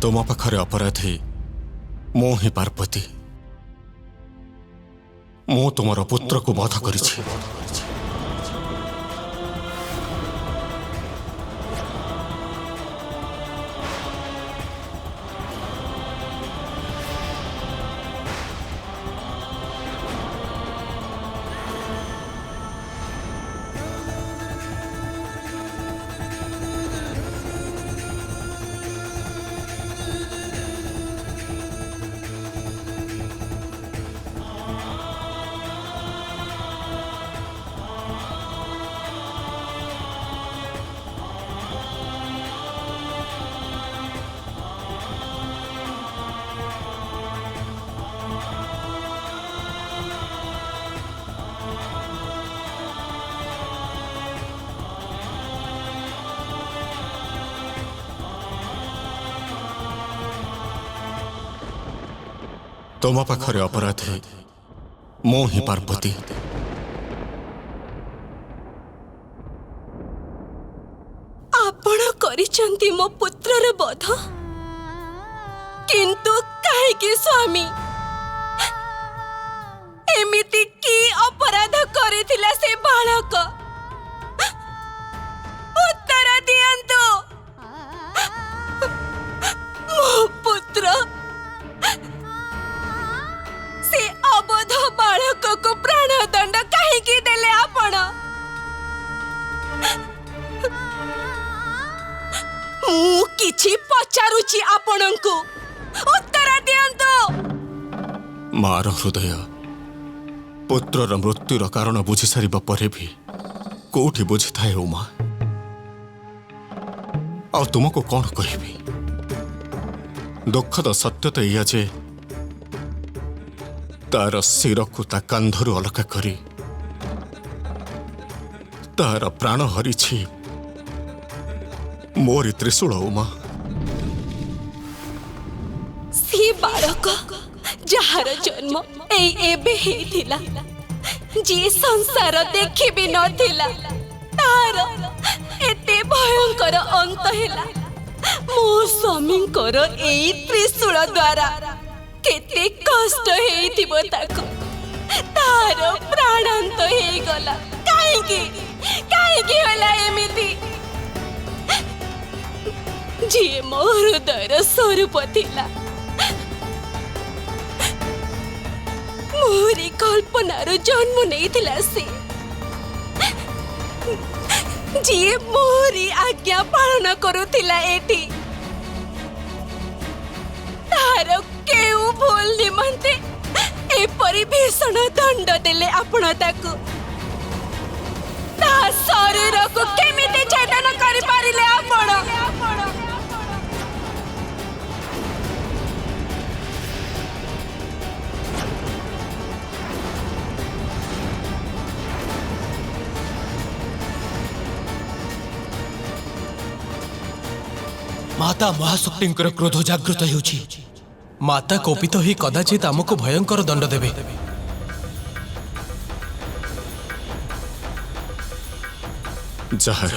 तुम पाखरे अपराधी मो ही पार्वती मु तुमर पुत्र को वध करिछि। तुम पाखरे अपराधी मो ही पार्वती आपण करिसंती मो पुत्रर वध किंतु काहेकि स्वामी एमिति की अपराध करिथिला से बालक उत्तर दियंतु। मो पुत्र से अबोध बालक को प्राणदंड काहेकि देले आपण? मु किछि पचारुछि आपणंकु उत्तर दियंतु। मार हृदय पुत्रर मृत्युर कारण बुझी सारिबा परे भी कोठी बुझी थाए उमा। आ तुमको कौन कहबी? दुखद सत्य तो या जे तार शिर को ता कांधरु अलगा करी तार प्राण हरिछि मोरी त्रिशूल उमा। सी बालक जहार जन्म एबे हेथिला जे संसार देखि भी नथिला तार एते भयंकर अंत हेला मो स्वामींकर एई त्रिशूल द्वारा केते कष्ट हेइथिबो ताको तार प्राणांत हेइ गला काहेकि होला एमिति जे मो हृदयर स्वरूप थिला मोरी कल्पनार जन्म नेइथिला से जे मोरी आज्ञा पालन करुथिला एठी तार केउ भूल निमंते एपरि भीषण दंड देले आपण ताकू ता शरीर को केमिति चेतन करि पारिले आपण? माता महाशक्तिंकर क्रोध जागृत हेउछि। माता कोपित ही कदाचित आमको भयंकर दंड देवे। जहा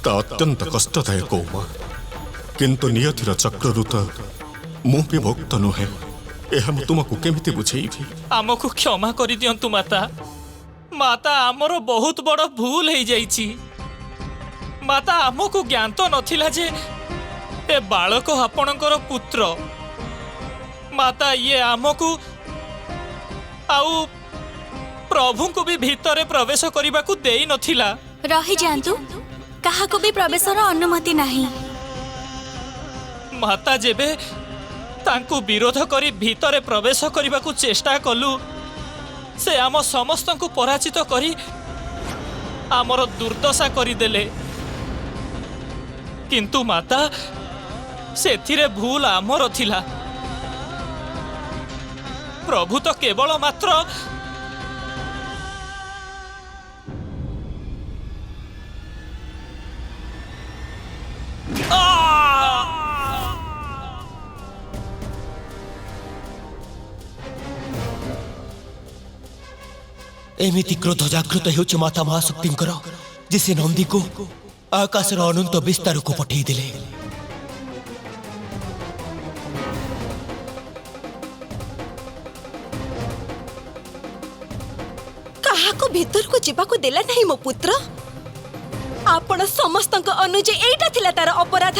ता अत्यंत कष्टदायक उमा किंतु नियतिर चक्ररु तो मु भी भक्त नुहे। यह तुमको केमिति बुझेइबी? आमको क्षमा करि दियंतु माता। माता आमर बहुत बड़ भूल हो जाइछि। माता आमको ज्ञान तो नथिला जे ए बालक आपणकर पुत्र। माता ये आमको आउ प्रभु को भी भीतर प्रवेश करने को देई नथिला। रही जातु कहा को भी प्रवेशर अनुमति नहीं। माता जेबे तांको विरोध करी भीतर प्रवेश करने को चेष्टा कलु से आम समस्त को पराजित करी आमर दुर्दशा करदेले। किंतु माता सेथिरे भूल आमर थिला। प्रभु तो केवल मात्र एमिति क्रोध जागृत हेउछ माता महाशक्तिंकर जे से नंदी को आकाशर अनंत विस्तार को पठेई देले। भीतर को जीवा को देला नहीं मो पुत्र। आपण समस्त अनुजे एटा थिला तार अपराध।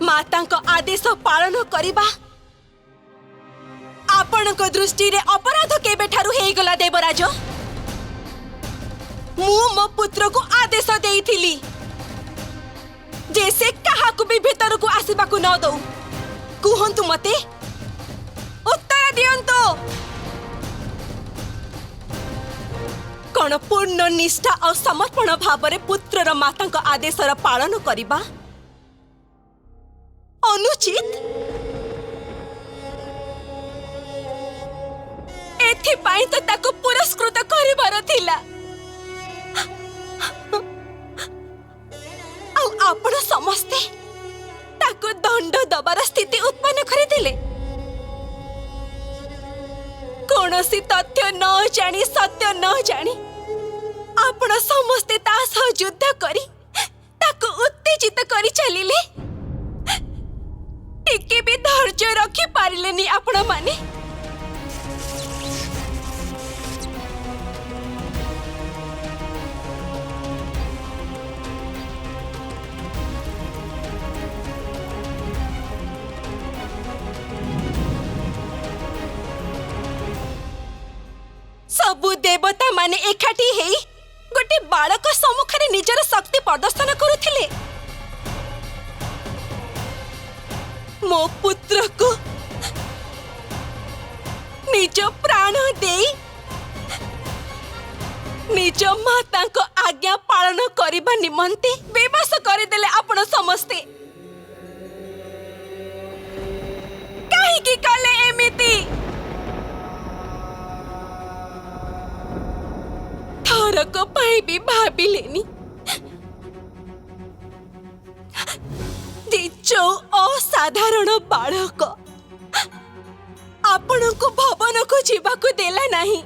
माता आदेश पालन करिबा आपण दृष्टि रे अपराध केबे ठारू हे गला देवराज। मु मो पुत्र को आदेश देइथिली जैसे कहा को भी भीतर को आसीबा को न दो। कुहंतु मते उत्तर दियंतो। कौन पूर्ण निष्ठा और समर्पण भाव रे पुत्र र माता का आदेश र पालन करिबा अनुचित। एथि पाई तो ताको पुरस्कृत करिबार थिला। आपण समस्ते ताको दंड दबार स्थिति उत्पन्न करिदेले। कौनसी तथ्य न जानी सत्य न जानी आपण समस्ते ता सह युद्ध करी ताको उत्तेजित करी चलिले। टिके भी धैर्य रखी पारिलेनी आपण माने। सबु देवता माने एकाठी हेई गोटे बालक सम्मुख रे निजर शक्ति प्रदर्शन करुथिले। मो पुत्र को निज प्राण देई निज माता को आज्ञा पालन करिबा निमंते विवश करिदेले आपण समस्ते। काहे की कले एमिति थरक पाई भी भाविलेनी जो असाधारण बालक आपण को भवन को जीवा को देला नहीं।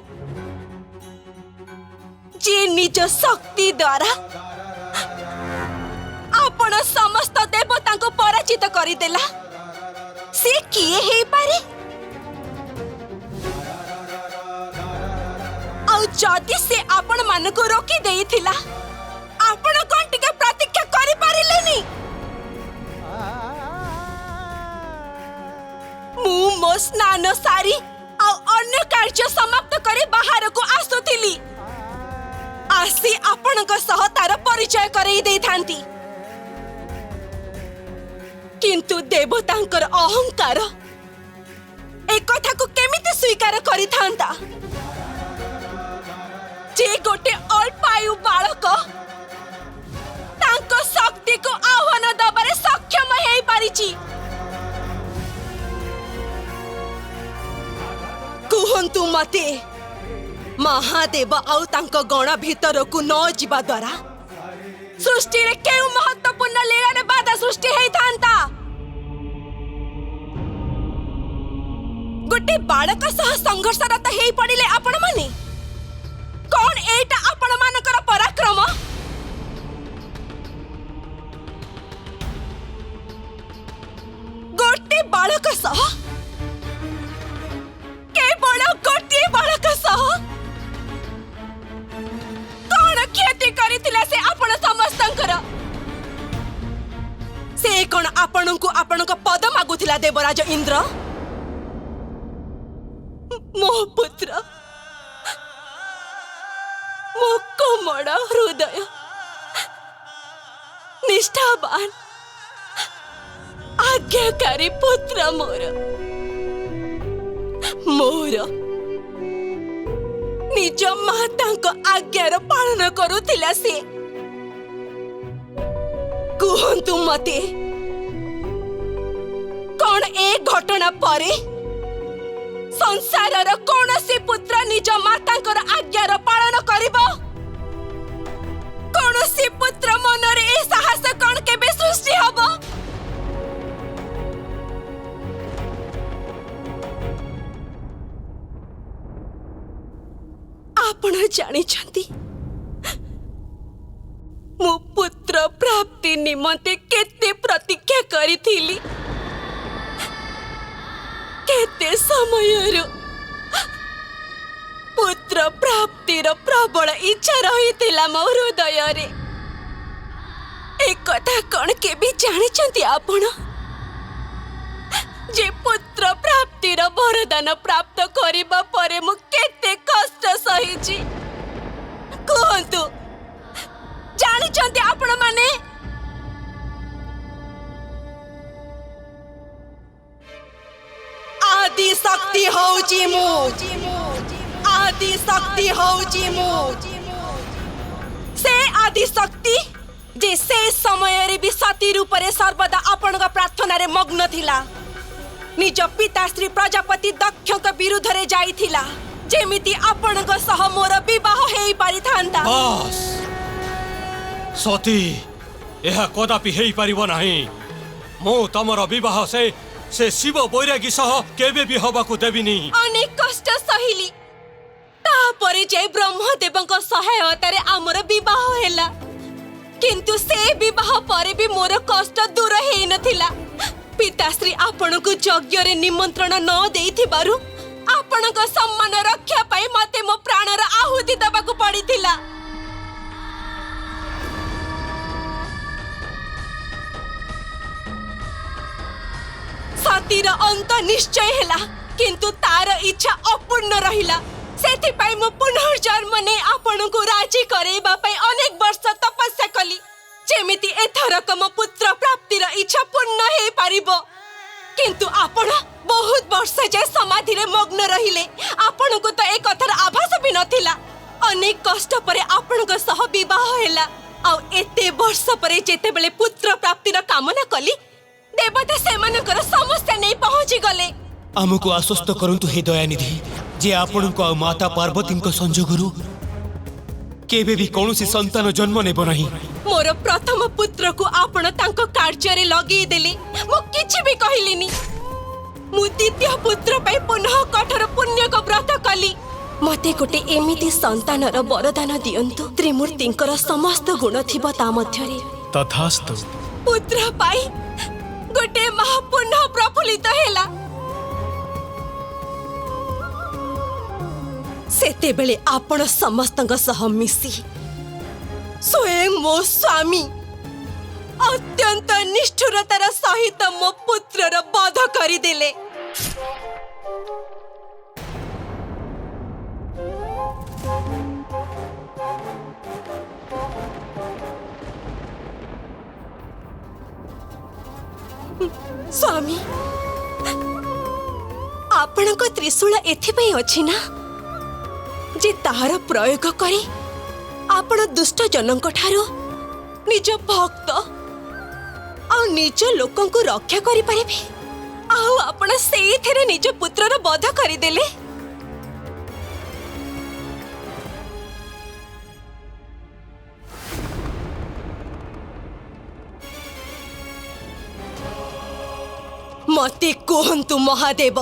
जे निज शक्ति द्वारा आपण समस्त देवता को पराजित करिदेला से किए हे पारे। जदि से आपण मान को रोकी देइथिला आपण कोन टिके प्रतीक्षा करि पारिलेनी। मु मो स्नान सारी आ अन्य कार्य समाप्त करी बाहर को आसुथिली। आसी आपण को सह तार परिचय करई देई थांती किंतु देवतांकर अहंकार एक कथा को केमिति स्वीकार करि थांता जे गोटे अल्पायु बालक तांको शक्ति को आह्वान दबारे सक्षम हेई पारिची। कुहंतु मते महादेव आउ तांको गण भीतर को न जीवा द्वारा सृष्टि रे केउ महत्वपूर्ण लीला रे बाधा सृष्टि हेई थांता। गोटे बालक सह संघर्षरत हेई पड़िले आपण माने कौन एटा आपण मानकर पराक्रम। गोटे बालक सह केवल गोटे बालक सह कौन क्षति करिथिला से आपण समस्तंकर। से कौन आपण को पद मागुथिला देवराज इंद्र। मो पुत्र मो कोमल हृदय निष्ठावान आज्ञाकारी पुत्र मोर निज माता आज्ञार पालन करुथिला से। कुहंतु मते कौन ए घटना परे संसार कौन से पुत्र निज माता आज्ञार पालन करिबो। कौन से पुत्र मनरे ए साहस कौन केबे सृष्टि हबो। आपण जानी छंती मो पुत्र प्राप्ति निमंते केते प्रतीक्षा करिथिली केते समयरु पुत्र प्राप्तिर प्रबल इच्छा रही मो हृदय रे। एक कथा कौन के भी जानी आपण जे पुत्र प्राप्तिर वरदान प्राप्त करिबा परे मु केते कष्ट सहिची कहतु जानी आपण माने आदि शक्ति होउची मु आदि शक्ति होउची मु से आदि शक्ति जे से समय रे भी सती रूप रे सर्वदा आपण का प्रार्थना रे मग्न थिला निज पिता श्री प्रजापति दक्ष के विरुद्ध रे जाइथिला जेमिति आपण को सह मोर विवाह हेई पारि थांता। बस सती एहा कदापि हेई परिबो नाही। मो तमर विवाह से शिव बैरागी सह केबे भी हबाकू देबिनी। अनेक कष्ट सहिली तापरे जे ब्रह्मदेव को सहायता रे हमर विवाह हेला किंतु से विवाह परे भी मोर कष्ट दूर हेई नथिला। पिताश्री आपण को यज्ञ रे निमंत्रण न देइथिबारु आपण को सम्मान रक्षा पाई मते मो प्राणर आहुति दबाकू पड़िथिला। सतीर अंत निश्चय हेला किंतु तार इच्छा अपूर्ण रहिला। सेथि पाई मो पुनर्जन्म ने आपण को राजी करेबा पाई अनेक वर्ष तपस्या कली जेमिति एथरक मो पुत्र प्राप्तिर इच्छा पूर्ण हे पारिबो किंतु आपण बहुत वर्ष जे समाधि रे मग्न रहिले आपण को तो एक कथार आभास भी नथिला। अनेक कष्ट परे आपण को सह विवाह हेला आ एते वर्ष परे जेते बेले पुत्र प्राप्तिर कामना कली देवता सेमानकर समस्या नहीं पहुंची गले। आमको आश्वस्त करंतु हे दयानिधि जे आपण को माता पार्वती को संजोगरु केबे भी कौनसी संतान जन्म नेब नाही। मोर प्रथम पुत्र को आपण तांको कार्य रे लगी देली मु किछि भी कहलिनी। मु द्वितीय पुत्र पई पुनः कठोर पुण्य को व्रत कली। मते गोटे एमिति संतानर वरदान दियंतु त्रिमूर्तिंकर समस्त गुण थिबो ता मध्य रे तथास्तु। पुत्र पाई गोटे महा पुनः प्रफुल्लित हेला। सेते बेले आपण समस्तंग सह मिसी स्वयं मो स्वामी अत्यंत निष्ठुरतार सहित मो पुत्रर वध करिदेले। स्वामी आपण को त्रिशूल एथिपई अछि ना जे तार प्रयोग करी आपण दुष्ट जनक ठारो निज भक्त आ निज लोकन को रक्षा करि परिबे आ आपण सेइथरे निज पुत्रर वध करि देले। मते कहंतु महादेव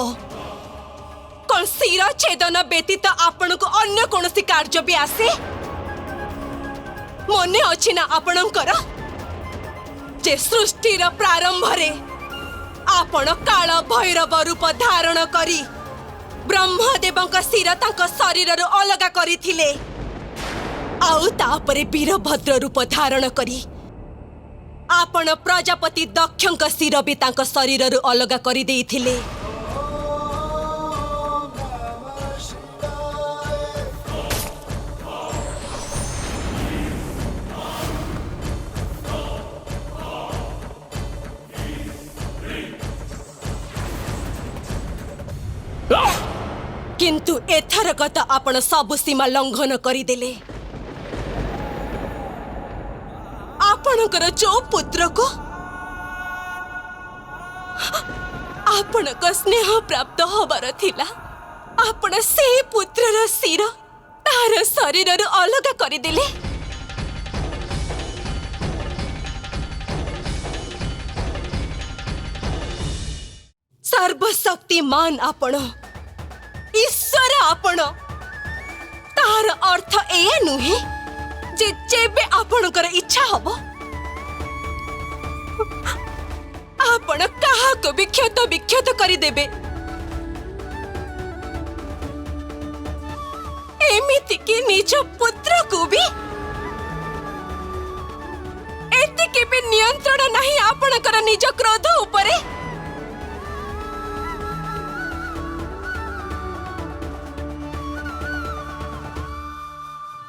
कौन शिर छेदन व्यतीत आपण को अन्य कौन कार्य भी आसे मने अछि ना आपणकर जे सृष्टिर प्रारंभ रे आपण काल भैरव रूप धारण करी ब्रह्मदेवंक शिर तांक शरीर रु अलगा करिथिले आउ तापरे वीरभद्र रूप धारण करी आपण प्रजापति दक्षंक शिर भी तांक शरीर रु अलगा करि देइथिले। किंतु एथरक तो आपण सब सीमा लंघन करिदेले। आपणकर जो पुत्र को आपणक स्नेह प्राप्त होबार थिला आपण से पुत्रर शिर तार शरीर रु अलग करिदेले। सर्वशक्तिमान आपण ईश्वर आपण तार अर्थ ए नुहे जे जेबे आपणकर इच्छा हबो आपण काहा को भी क्षत विक्षत करि देबे एतिकी निज पुत्र को भी एतिकी भी नियंत्रण नहीं आपणकर निज क्रोध उपरे।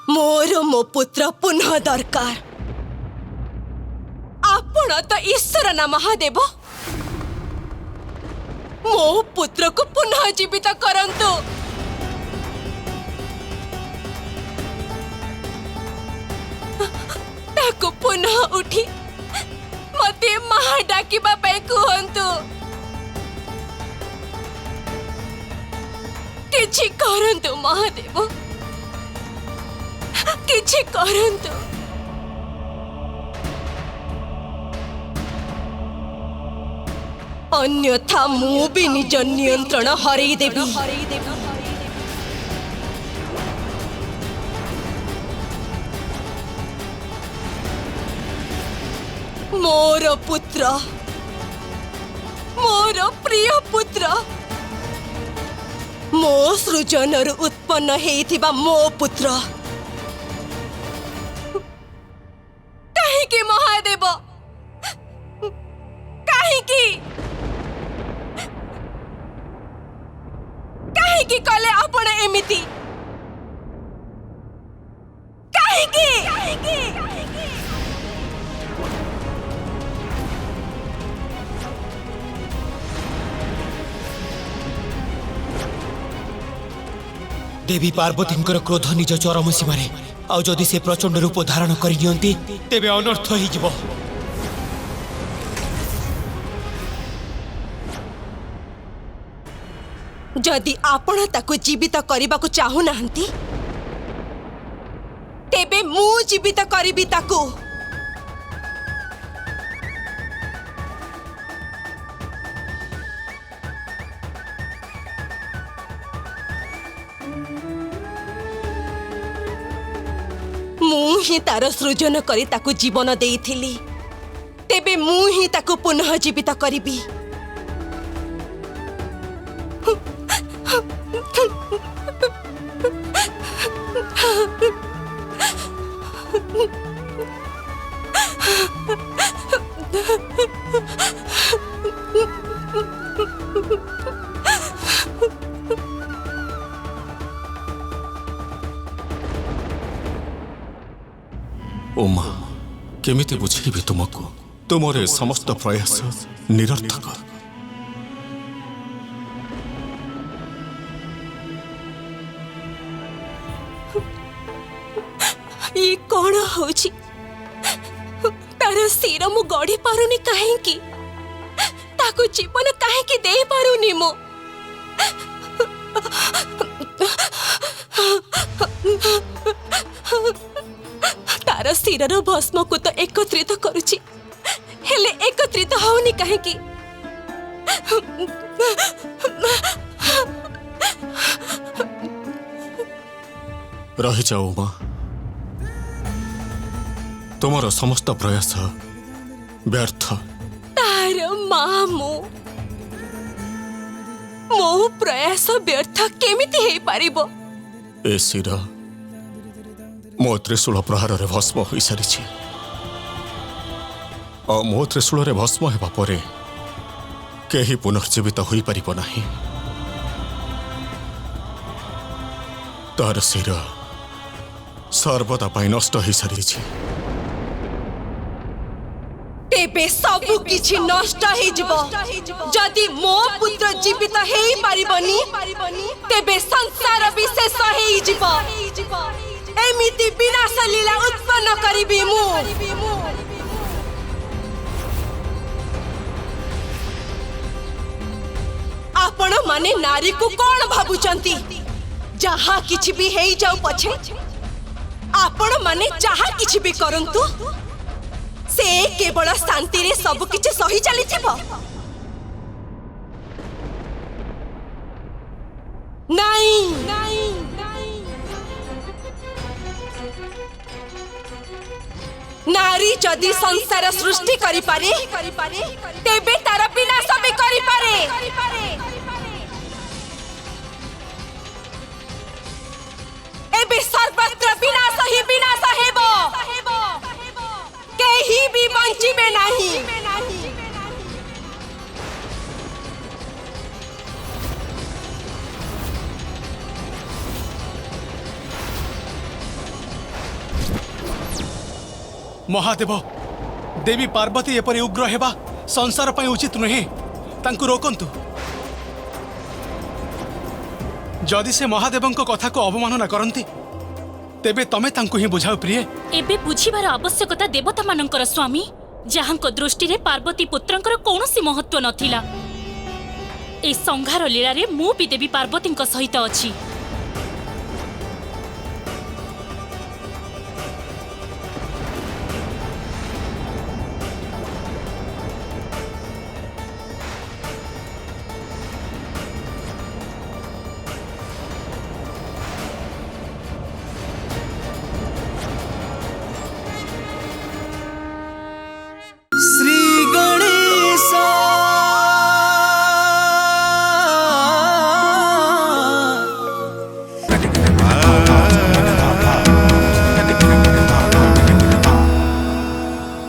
मोर मो पुत्र पुनः दरकार। आपण तो ईश्वर ना महादेव, मो पुत्र को पुनः जीवित करंतु। ताको पुनः उठी मते महा डाकिबा पे कहंतु। किछि करंतु महादेव, किछि करंतु। अन्यथा मु भी निज नियंत्रण हरई देबी। मोर पुत्र, मोर प्रिय पुत्र, मो सृजनर उत्पन्न हेइथिबा मो पुत्र कहीं महादेव, कहीं कले आपण एमिति कहीं देवी पार्वती क्रोध निज चरम सीमारे आउ जदि से प्रचंड रूप धारण कर तेबे अनर्थ ही जीव। जदि आपण ताको जीवित करबा को चाहू नाहंती तेबे मु जीवित करिबी ताको। मु ही तार सृजन करी ताको जीवन देइथिली, तेबे मु ही ताको पुनः जीवित करिबी। उमा केमिति बुझेबी तुमको? तुमरे समस्त प्रयास निरर्थक। ये कौन होची? तार सिर मु गढ़ी पारुनी काहेकि? ताको जीवन काहेकि दे पारुनी मो? तार सिरर भस्म को तो एकत्रित करुची, हेले एकत्रित होनी काहेकि? रही जाओ मां, तुमर समस्त प्रयास व्यर्थ। तार मां मो प्रयास व्यर्थ केमिति हे पारिबो? ए शिर मो त्रिशूल प्रहार रे भस्म हो सारी, और मो त्रिशूल रे भस्म हेबा परे केही पुनर्जीवित होई परिबो नाही। तार शिर सर्वदा पाई नष्ट हो सारी। तेबे सबु किछि नष्ट हे जिवो। जदि मो पुत्र जीवित हेई पारिबनी तेबे संसार विशेष हेई जिवो। एमिति विनाश लीला उत्पन्न करिबी मु। आपण माने नारी को कोन भाबुचंती? जहा किछि भी हेई जाऊ पछे आपण माने जहा किछि भी करंतु, से केवल शांति रे सब किछि सही चली थिबो। नहीं नारी जदि संसार सृष्टि करि पारे तेबे तार विनाश भी करि पारे। एबे ଯିବେ ନାହିଁ। महादेव देवी पार्वती एपरी उग्र हेबा संसार ପାଇଁ उचित नुहे तांकु रोकंतु जदि से महादेवंक कथा को अवमानना करंती तेबे तमे तांकु ही बुझाओ प्रिय। एबे बुझिबार आवश्यकता देवता मानकर स्वामी जहांक दृष्टि रे पार्वती पुत्रंकर कौनसी महत्व नथिला। ए संघार लीला रे मु भी देवी पार्वतींक सहित अछि।